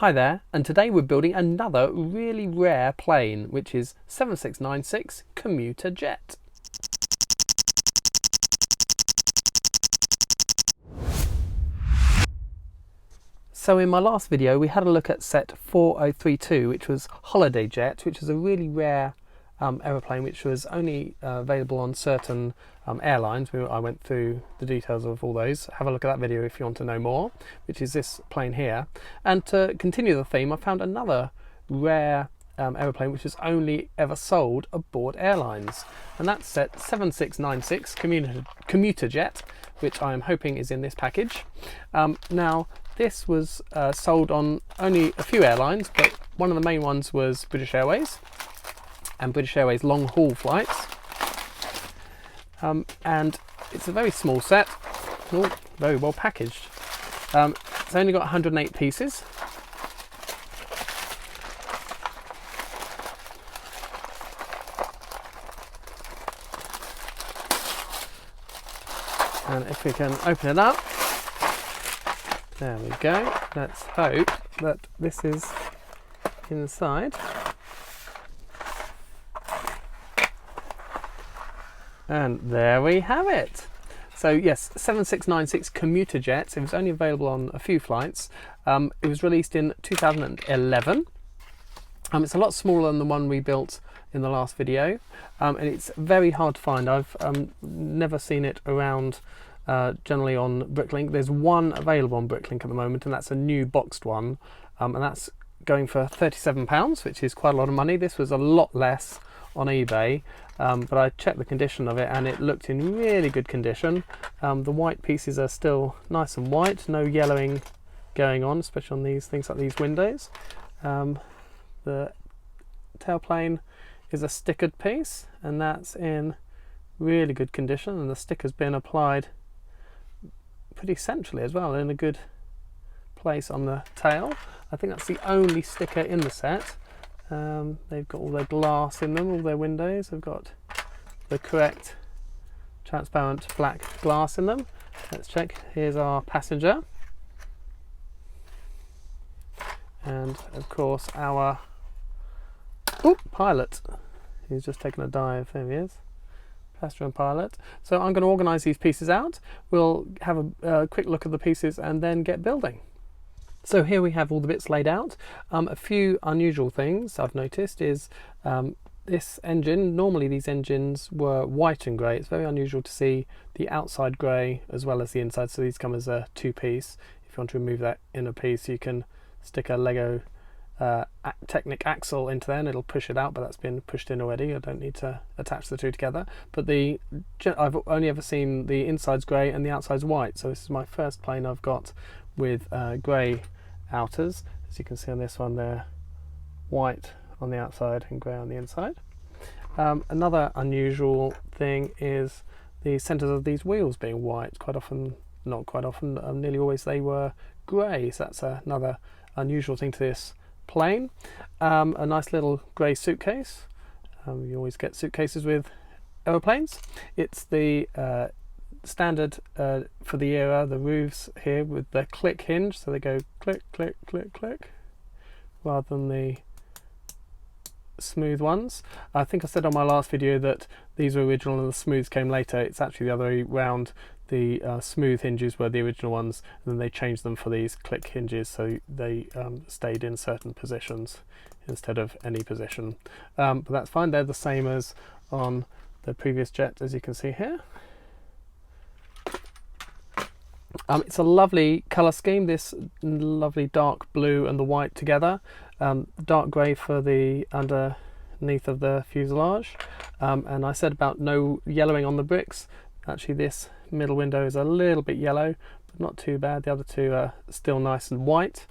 Hi there, and today we're building another really rare plane, which is 7696 Commuter Jet. So in my last video we had a look at set 4032, which was Holiday Jet, which is a really rare aeroplane which was only available on certain airlines. I went through the details of all those. Have a look at that video if you want to know more, which is this plane here. And to continue the theme, I found another rare aeroplane which is only ever sold aboard airlines, and that's set 7696 Commuter Jet, which I'm hoping is in this package. Now this was sold on only a few airlines, but one of the main ones was British Airways and British Airways long haul flights, and it's a very small set, very well packaged. It's only got 108 pieces, and if we can open it up, there we go. Let's hope that this is inside. And there we have it. So yes, 7696 Commuter Jet. It was only available on a few flights. It was released in 2011. It's a lot smaller than the one we built in the last video, and it's very hard to find. I've never seen it around generally on Bricklink. There's one available on Bricklink at the moment, and that's a new boxed one, and that's going for £37, which is quite a lot of money. This was a lot less on eBay, but I checked the condition of it and it looked in really good condition. The white pieces are still nice and white, no yellowing going on, especially on these things like these windows. The tailplane is a stickered piece, and that's in really good condition, and the sticker's been applied pretty centrally as well, in a good place on the tail. I think that's the only sticker in the set. They've got all their glass in them, all their windows have got the correct transparent black glass in them. Let's check. Here's our passenger, and of course our pilot. He's just taken a dive. There he is, passenger and pilot. So I'm going to organise these pieces out. We'll have a quick look at the pieces and then get building. So here we have all the bits laid out. A few unusual things I've noticed is this engine. Normally these engines were white and grey. It's very unusual to see the outside grey as well as the inside, so these come as a two-piece. If you want to remove that inner piece, you can stick a Lego Technic axle into there and it'll push it out, but that's been pushed in already. I don't need to attach the two together. But I've only ever seen the inside's grey and the outside's white, so this is my first plane I've got with grey outers. As you can see on this one, they're white on the outside and grey on the inside. Another unusual thing is the centres of these wheels being white. Nearly always they were grey, so that's another unusual thing to this plane. A nice little grey suitcase. You always get suitcases with aeroplanes. It's the standard for the era, the roofs here with the click hinge, so they go click, click, click, click, rather than the smooth ones. I think I said on my last video that these were original and the smooths came later. It's actually the other way round. The smooth hinges were the original ones, and then they changed them for these click hinges, so they stayed in certain positions instead of any position. But that's fine, they're the same as on the previous jet, as you can see here. It's a lovely colour scheme, this lovely dark blue and the white together. Dark grey for the underneath of the fuselage. And I said about no yellowing on the bricks. Actually this middle window is a little bit yellow, but not too bad. The other two are still nice and white.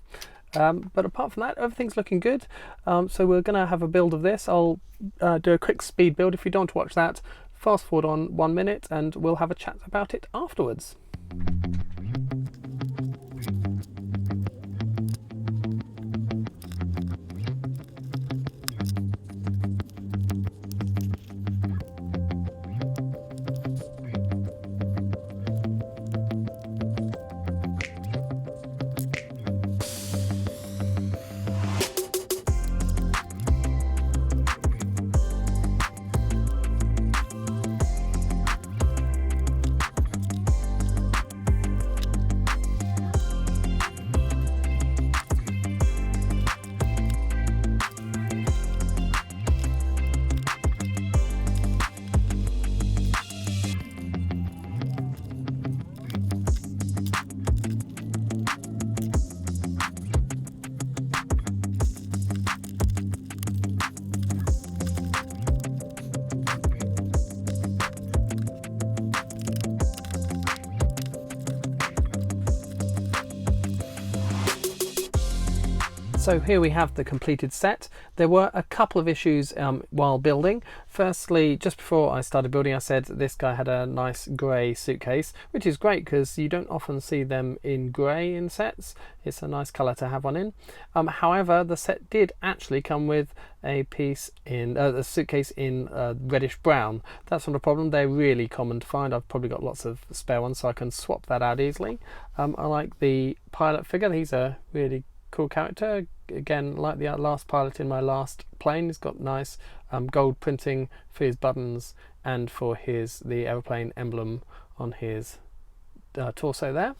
But apart from that, everything's looking good. So we're going to have a build of this. I'll do a quick speed build. If you don't want to watch that, fast forward on 1 minute and we'll have a chat about it afterwards. So here we have the completed set. There were a couple of issues while building. Firstly, just before I started building, I said this guy had a nice grey suitcase, which is great because you don't often see them in grey in sets. It's a nice colour to have one in. However, the set did actually come with a piece in a suitcase in reddish brown. That's not a problem. They're really common to find. I've probably got lots of spare ones, so I can swap that out easily. I like the pilot figure. He's a really cool character. Again, like the last pilot in my last plane, he's got nice gold printing for his buttons and for the aeroplane emblem on his torso there.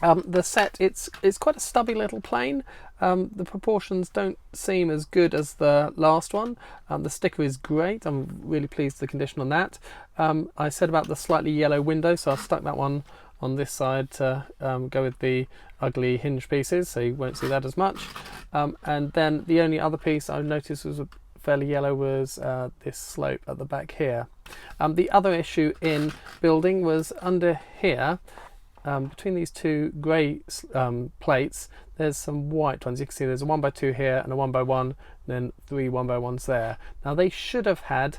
The set, it's quite a stubby little plane. The proportions don't seem as good as the last one. The sticker is great. I'm really pleased with the condition on that. I said about the slightly yellow window, so I've stuck that one on this side to go with the ugly hinge pieces, so you won't see that as much. And then the only other piece I noticed was fairly yellow was this slope at the back here. The other issue in building was under here, between these two grey plates, there's some white ones. You can see there's a 1x2 here and a 1x1, and then 3 1x1s there. Now they should have had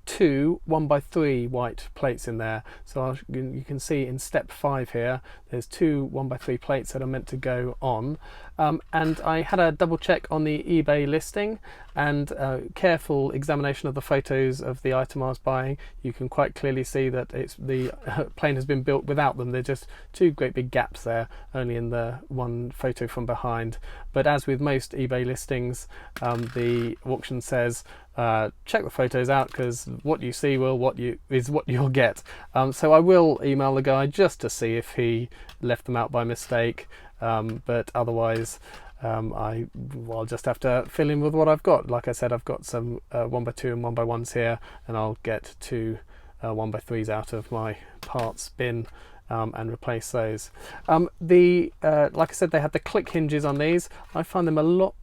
2 1x3 white plates in there, so you can see in step 5 here there's 2 1x3 plates that are meant to go on, and I had a double check on the eBay listing, and careful examination of the photos of the item I was buying. You can quite clearly see that the plane has been built without them. They're just 2 great big gaps there, only in the one photo from behind. But as with most eBay listings, the auction says check the photos out, because what you see is what you'll get. So I will email the guy just to see if he left them out by mistake, but otherwise I'll just have to fill in with what I've got. Like I said, I've got some 1x2 and 1x1s here, and I'll get 2 1x3s out of my parts bin and replace those. Like I said, they had the click hinges on these. I find them a lot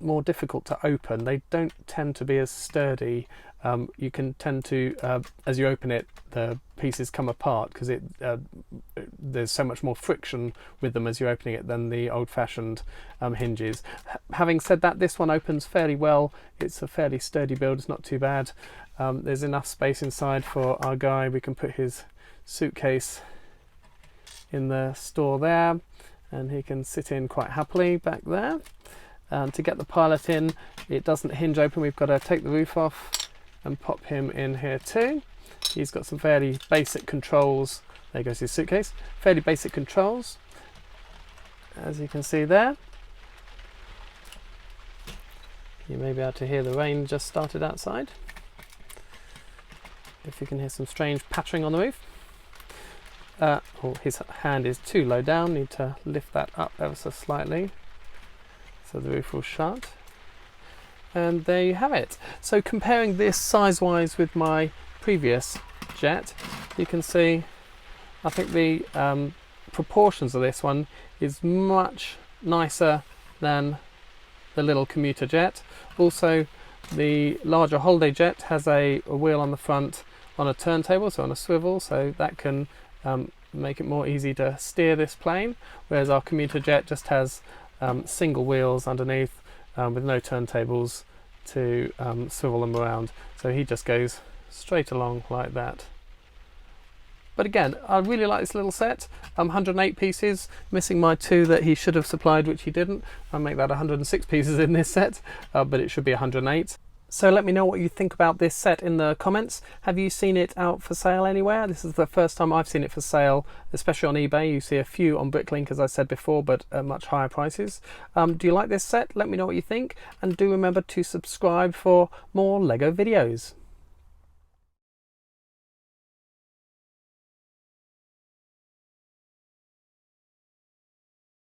more difficult to open. They don't tend to be as sturdy. You can tend to, as you open it, the pieces come apart because there's so much more friction with them as you're opening it than the old-fashioned hinges. Having said that, this one opens fairly well. It's a fairly sturdy build. It's not too bad. There's enough space inside for our guy. We can put his suitcase in the store there, and he can sit in quite happily back there. To get the pilot in, it doesn't hinge open. We've got to take the roof off and pop him in here too. He's got some fairly basic controls. There goes his suitcase. Fairly basic controls, as you can see there. You may be able to hear the rain just started outside. If you can hear some strange pattering on the roof. His hand is too low down. Need to lift that up ever so slightly so the roof will shut. And there you have it. So comparing this size-wise with my previous jet, you can see I think the proportions of this one is much nicer than the little commuter jet. Also, the larger holiday jet has a wheel on the front on a turntable, so on a swivel, so that can make it more easy to steer this plane, whereas our commuter jet just has single wheels underneath with no turntables to swivel them around, so he just goes straight along like that. But again, I really like this little set. 108 pieces, missing my 2 that he should have supplied, which he didn't. I'll make that 106 pieces in this set, but it should be 108. So let me know what you think about this set in the comments. Have you seen it out for sale anywhere? This is the first time I've seen it for sale, especially on eBay. You see a few on Bricklink, as I said before, but at much higher prices. Do you like this set? Let me know what you think, and do remember to subscribe for more LEGO videos.